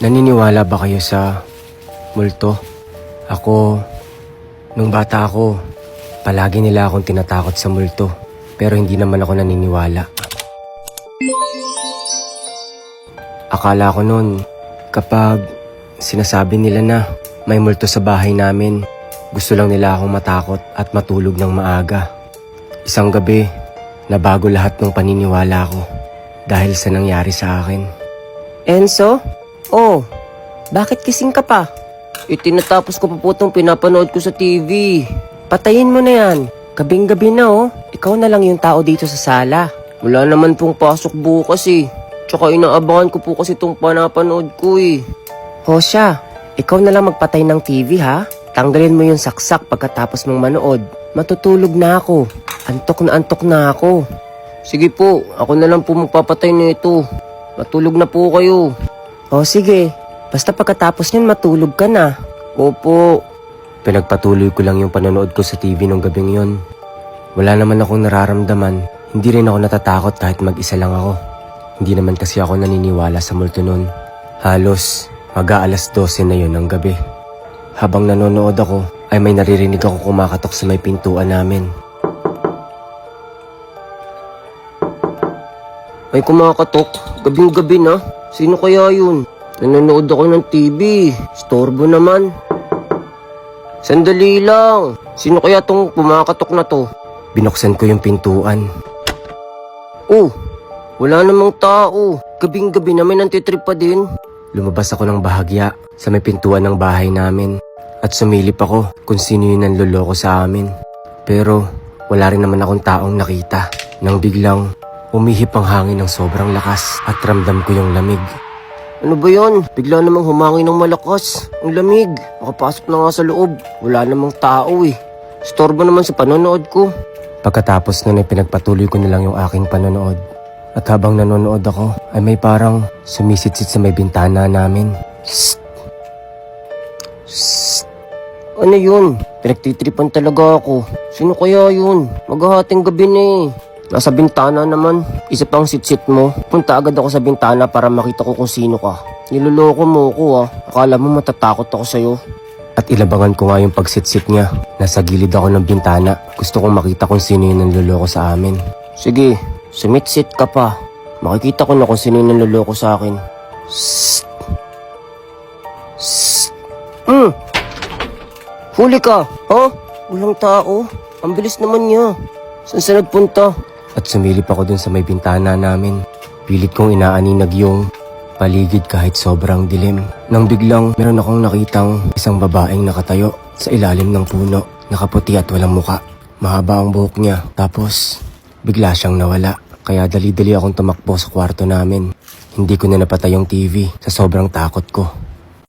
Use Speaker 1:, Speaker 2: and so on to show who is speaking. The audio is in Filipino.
Speaker 1: Naniniwala ba kayo sa multo? Ako, nung bata ako, palagi nila akong tinatakot sa multo. Pero hindi naman ako naniniwala. Akala ko noon, kapag sinasabi nila na may multo sa bahay namin, gusto lang nila akong matakot at matulog ng maaga. Isang gabi, nabago lahat ng paniniwala ko dahil sa nangyari sa akin.
Speaker 2: Enzo? Oh, bakit kising ka pa? Tinatapos ko pa po itong pinapanood ko sa TV.
Speaker 1: Patayin mo na yan. Gabing-gabi na oh. Ikaw na lang yung tao dito sa sala.
Speaker 2: Wala naman pong pasok bukas eh. Tsaka inaabangan ko po kasi itong panapanood ko eh.
Speaker 1: Hosea, ikaw na lang magpatay ng TV ha? Tanggalin mo yung saksak pagkatapos mong manood. Matutulog na ako. Antok na ako.
Speaker 2: Sige po, ako na lang po magpapatay nito. Matulog na po kayo.
Speaker 1: O sige, basta pagkatapos niyan matulog ka na.
Speaker 2: Opo.
Speaker 1: Pinagpatuloy ko lang yung panonood ko sa TV nung gabing yon. Wala naman akong nararamdaman. Hindi rin ako natatakot kahit mag-isa lang ako. Hindi naman kasi ako naniniwala sa multo nun. Halos mag-aalas 12 na yun ng gabi. Habang nanonood ako, ay may naririnig ako kumakatok sa may pintuan namin.
Speaker 2: May kumakatok. Gabing-gabi na. Sino kaya yun? Nanonood ako ng TV. Storbo naman. Sandali lang. Sino kaya tong kumakatok na to?
Speaker 1: Binuksan ko yung pintuan.
Speaker 2: Oh, wala namang tao. Gabing-gabi na may nantitrip pa din.
Speaker 1: Lumabas ako ng bahagya sa may pintuan ng bahay namin at sumilip ako kung sino yung nanloloko sa amin. Pero wala rin naman akong taong nakita. Nang biglang umihip ang hangin ng sobrang lakas at ramdam ko yung lamig.
Speaker 2: Ano ba yan? Bigla namang humangin ng malakas. Ang lamig. Makapasok na nga sa loob. Wala namang tao eh. Storbo naman sa panonood ko.
Speaker 1: Pagkatapos nun ay pinagpatuloy ko na lang yung aking panonood. At habang nanonood ako ay may parang sumisitsit sa may bintana namin. Shh!
Speaker 2: Shh! Ano yun? Pinagtitripan talaga ako. Sino kaya yun? Maghahating gabi na eh. Nasa bintana naman. Isa pang sitsit mo. Punta agad ako sa bintana para makita ko kung sino ka. Niloloko mo ko ah. Akala mo matatakot ako sa'yo.
Speaker 1: At ilabangan ko nga yung pagsitsit niya. Nasa gilid ako ng bintana. Gusto kong makita kung sino yung nanloloko sa amin.
Speaker 2: Sige, sumitsit ka pa. Makikita ko na kung sino yung nanloloko sa akin.
Speaker 1: Shh!
Speaker 2: Shh! Huli ka! Ha? Walang tao. Ang bilis naman niya. Saan siya nagpunta?
Speaker 1: At sumilip ako dun sa may bintana namin. Pilit kong inaaninag yung paligid kahit sobrang dilim. Nang biglang meron akong nakitang isang babaeng nakatayo sa ilalim ng puno. Nakaputi at walang muka. Mahaba ang buhok niya. Tapos bigla siyang nawala. Kaya dali-dali akong tumakbo sa kwarto namin. Hindi ko na napatay yung TV sa sobrang takot ko.